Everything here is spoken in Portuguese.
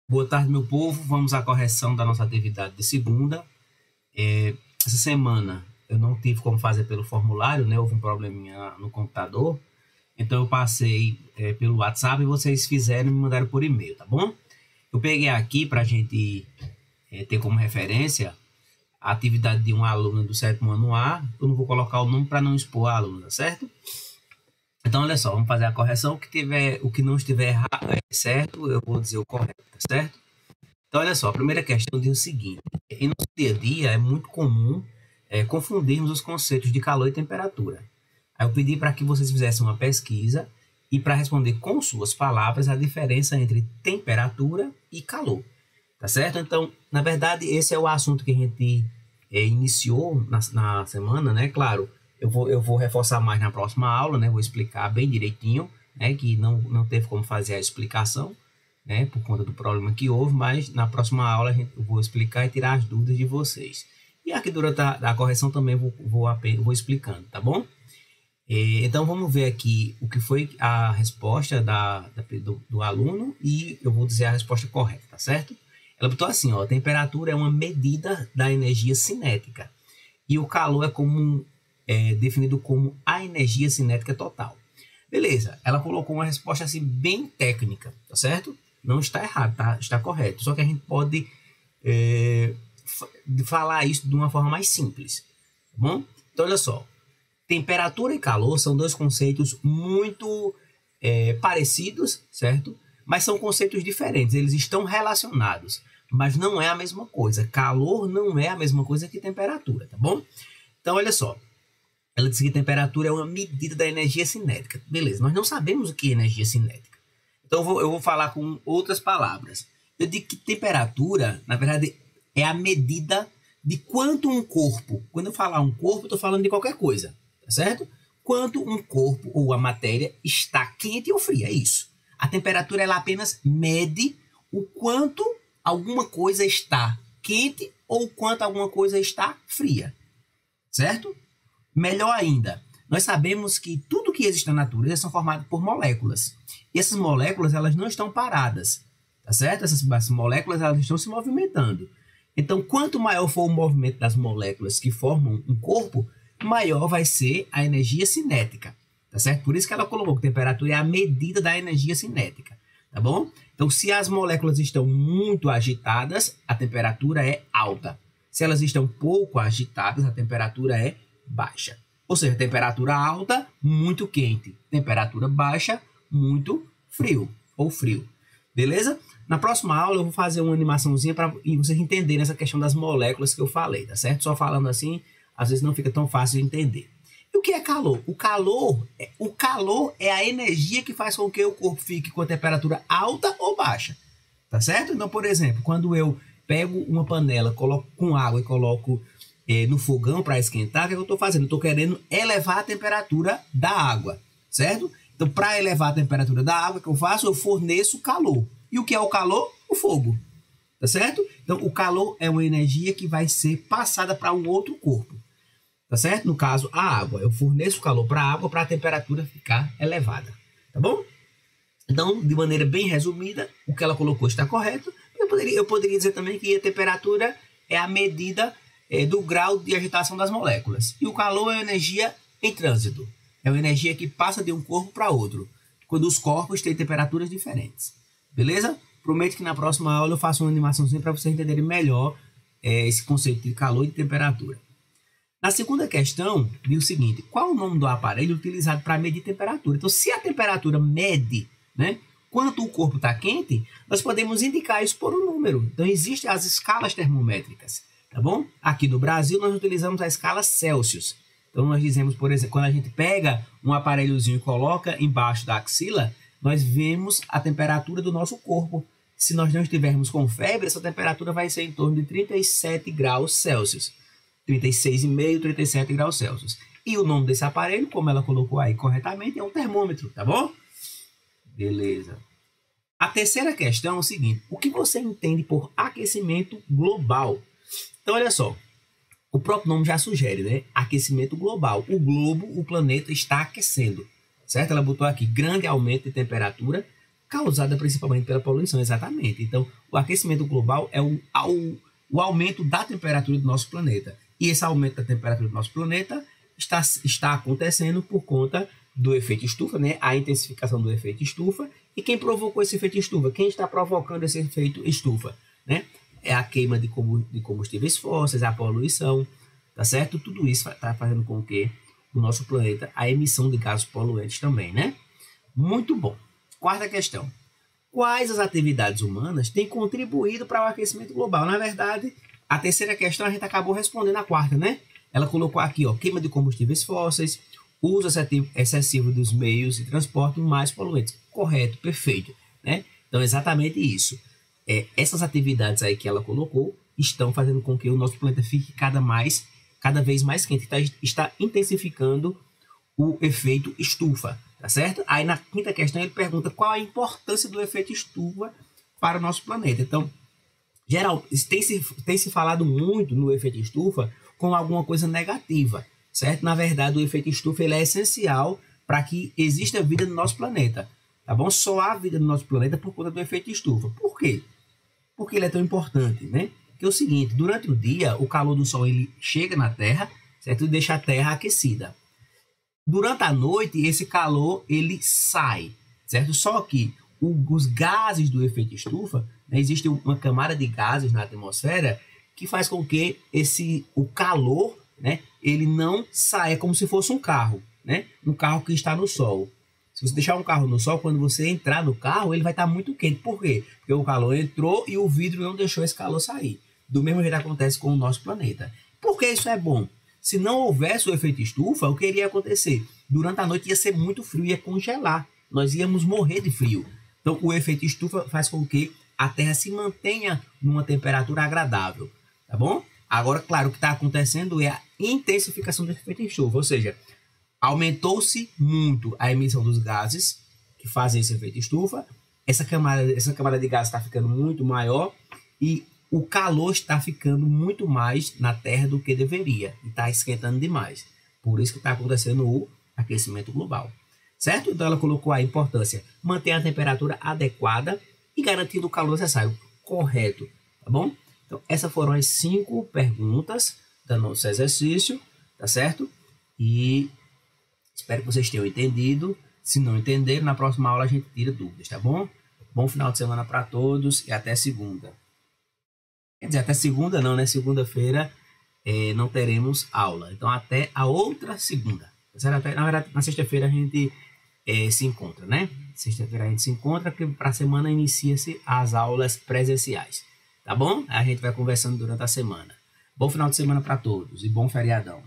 Boa tarde, meu povo. Vamos à correção da nossa atividade de segunda. Essa semana eu não tive como fazer pelo formulário, né? Houve um probleminha no computador. Então eu passei pelo WhatsApp e vocês fizeram e me mandaram por e-mail, tá bom? Eu peguei aqui para a gente ter como referência a atividade de um aluno do sétimo ano A. Eu não vou colocar o nome para não expor a aluna, tá certo? Então, olha só, vamos fazer a correção. O que não estiver errado, certo, eu vou dizer o correto, tá certo? Então, olha só, a primeira questão diz o seguinte: em nosso dia a dia é muito comum confundirmos os conceitos de calor e temperatura. Aí eu pedi para que vocês fizessem uma pesquisa e para responder com suas palavras a diferença entre temperatura e calor, tá certo? Então, na verdade, esse é o assunto que a gente iniciou na semana, né? Claro, eu vou reforçar mais na próxima aula, né? Vou explicar bem direitinho, né? Que não teve como fazer a explicação, né, por conta do problema que houve, mas na próxima aula eu vou explicar e tirar as dúvidas de vocês. E aqui durante a correção também vou explicando, tá bom? Então vamos ver aqui o que foi a resposta do aluno e eu vou dizer a resposta correta, tá certo? Ela botou assim, ó: a temperatura é uma medida da energia cinética e o calor definido como a energia cinética total. Beleza, ela colocou uma resposta assim bem técnica, tá certo? Não está errado, tá? Está correto. Só que a gente pode falar isso de uma forma mais simples, tá bom? Então, olha só. Temperatura e calor são dois conceitos muito parecidos, certo? Mas são conceitos diferentes. Eles estão relacionados, mas não é a mesma coisa. Calor não é a mesma coisa que temperatura, tá bom? Então, olha só. Ela disse que temperatura é uma medida da energia cinética. Beleza, nós não sabemos o que é energia cinética. Então eu vou falar com outras palavras. Eu digo que temperatura, na verdade, é a medida de quanto um corpo. Quando eu falar um corpo, eu estou falando de qualquer coisa, tá certo? Quanto um corpo ou a matéria está quente ou fria, é isso. A temperatura ela apenas mede o quanto alguma coisa está quente ou quanto alguma coisa está fria, certo? Melhor ainda, nós sabemos que tudo que existe na natureza são formadas por moléculas. E essas moléculas elas não estão paradas, tá certo? Essas moléculas elas estão se movimentando. Então, quanto maior for o movimento das moléculas que formam um corpo, maior vai ser a energia cinética, tá certo? Por isso que ela colocou que temperatura é a medida da energia cinética, tá bom? Então, se as moléculas estão muito agitadas, a temperatura é alta. Se elas estão pouco agitadas, a temperatura é baixa. Ou seja, temperatura alta, muito quente. Temperatura baixa, muito frio ou frio. Beleza? Na próxima aula eu vou fazer uma animaçãozinha para vocês entenderem essa questão das moléculas que eu falei, tá certo? Só falando assim, às vezes não fica tão fácil de entender. E o que é calor? O calor é a energia que faz com que o corpo fique com a temperatura alta ou baixa. Tá certo? Então, por exemplo, quando eu pego uma panela, coloco com água e coloco no fogão para esquentar, o que eu estou fazendo? Eu estou querendo elevar a temperatura da água, certo? Então, para elevar a temperatura da água, o que eu faço? Eu forneço calor. E o que é o calor? O fogo, tá certo? Então, o calor é uma energia que vai ser passada para um outro corpo, tá certo? No caso, a água. Eu forneço calor para a água para a temperatura ficar elevada, tá bom? Então, de maneira bem resumida, o que ela colocou está correto. Eu poderia dizer também que a temperatura é a medida do grau de agitação das moléculas. E o calor é a energia em trânsito. É uma energia que passa de um corpo para outro, quando os corpos têm temperaturas diferentes. Beleza? Prometo que na próxima aula eu faço uma animaçãozinha para vocês entenderem melhor esse conceito de calor e de temperatura. Na segunda questão, diz o seguinte: qual o nome do aparelho utilizado para medir temperatura? Então, se a temperatura mede, né, quanto o corpo está quente, nós podemos indicar isso por um número. Então, existem as escalas termométricas. Tá bom? Aqui no Brasil, nós utilizamos a escala Celsius. Então, nós dizemos, por exemplo, quando a gente pega um aparelhozinho e coloca embaixo da axila, nós vemos a temperatura do nosso corpo. Se nós não estivermos com febre, essa temperatura vai ser em torno de 37 graus Celsius. 36,5, 37 graus Celsius. E o nome desse aparelho, como ela colocou aí corretamente, é um termômetro, tá bom? Beleza. A terceira questão é o seguinte: o que você entende por aquecimento global? Então, olha só, o próprio nome já sugere, né? Aquecimento global. O globo, o planeta, está aquecendo, certo? Ela botou aqui grande aumento de temperatura causada principalmente pela poluição, exatamente. Então, o aquecimento global é o aumento da temperatura do nosso planeta. E esse aumento da temperatura do nosso planeta está acontecendo por conta do efeito estufa, né? A intensificação do efeito estufa. E quem provocou esse efeito estufa? Quem está provocando esse efeito estufa, né? É a queima de combustíveis fósseis, a poluição, tá certo? Tudo isso está fazendo com que o nosso planeta, a emissão de gases poluentes também, né? Muito bom. Quarta questão. Quais as atividades humanas têm contribuído para o aquecimento global? Na verdade, a terceira questão a gente acabou respondendo a quarta, né? Ela colocou aqui, ó, queima de combustíveis fósseis, uso excessivo dos meios de transporte mais poluentes. Correto, perfeito, né? Então, exatamente isso. Essas atividades aí que ela colocou estão fazendo com que o nosso planeta fique cada vez mais quente. Está intensificando o efeito estufa, tá certo? Aí na quinta questão ele pergunta qual a importância do efeito estufa para o nosso planeta. Então, geral, tem se falado muito no efeito estufa como alguma coisa negativa, certo? Na verdade, o efeito estufa ele é essencial para que exista vida no nosso planeta, tá bom? Só há vida no nosso planeta por conta do efeito estufa. Por quê? Porque ele é tão importante, né? Que é o seguinte, durante o dia, o calor do Sol ele chega na Terra, certo? E deixa a Terra aquecida. Durante a noite, esse calor ele sai, certo? Só que os gases do efeito estufa, né, existe uma camada de gases na atmosfera que faz com que o calor, né, ele não saia como se fosse um carro, né? Um carro que está no sol. Se você deixar um carro no sol, quando você entrar no carro, ele vai estar muito quente. Por quê? Porque o calor entrou e o vidro não deixou esse calor sair. Do mesmo jeito acontece com o nosso planeta. Por que isso é bom? Se não houvesse o efeito estufa, o que iria acontecer? Durante a noite ia ser muito frio, ia congelar. Nós íamos morrer de frio. Então, o efeito estufa faz com que a Terra se mantenha numa temperatura agradável. Tá bom? Agora, claro, o que está acontecendo é a intensificação do efeito estufa. Ou seja, aumentou-se muito a emissão dos gases que fazem esse efeito estufa. Essa camada de gases está ficando muito maior e o calor está ficando muito mais na Terra do que deveria. E está esquentando demais. Por isso que está acontecendo o aquecimento global. Certo? Então ela colocou a importância manter a temperatura adequada e garantindo o calor necessário. Correto. Tá bom? Então essas foram as 5 perguntas do nosso exercício. Tá certo? E espero que vocês tenham entendido. Se não entenderam, na próxima aula a gente tira dúvidas, tá bom? Bom final de semana para todos e até segunda. Quer dizer, até segunda não, né? Segunda-feira não teremos aula. Então, até a outra segunda. Na verdade, na sexta-feira a gente se encontra, né? Sexta-feira a gente se encontra, porque para a semana inicia-se as aulas presenciais. Tá bom? A gente vai conversando durante a semana. Bom final de semana para todos e bom feriadão.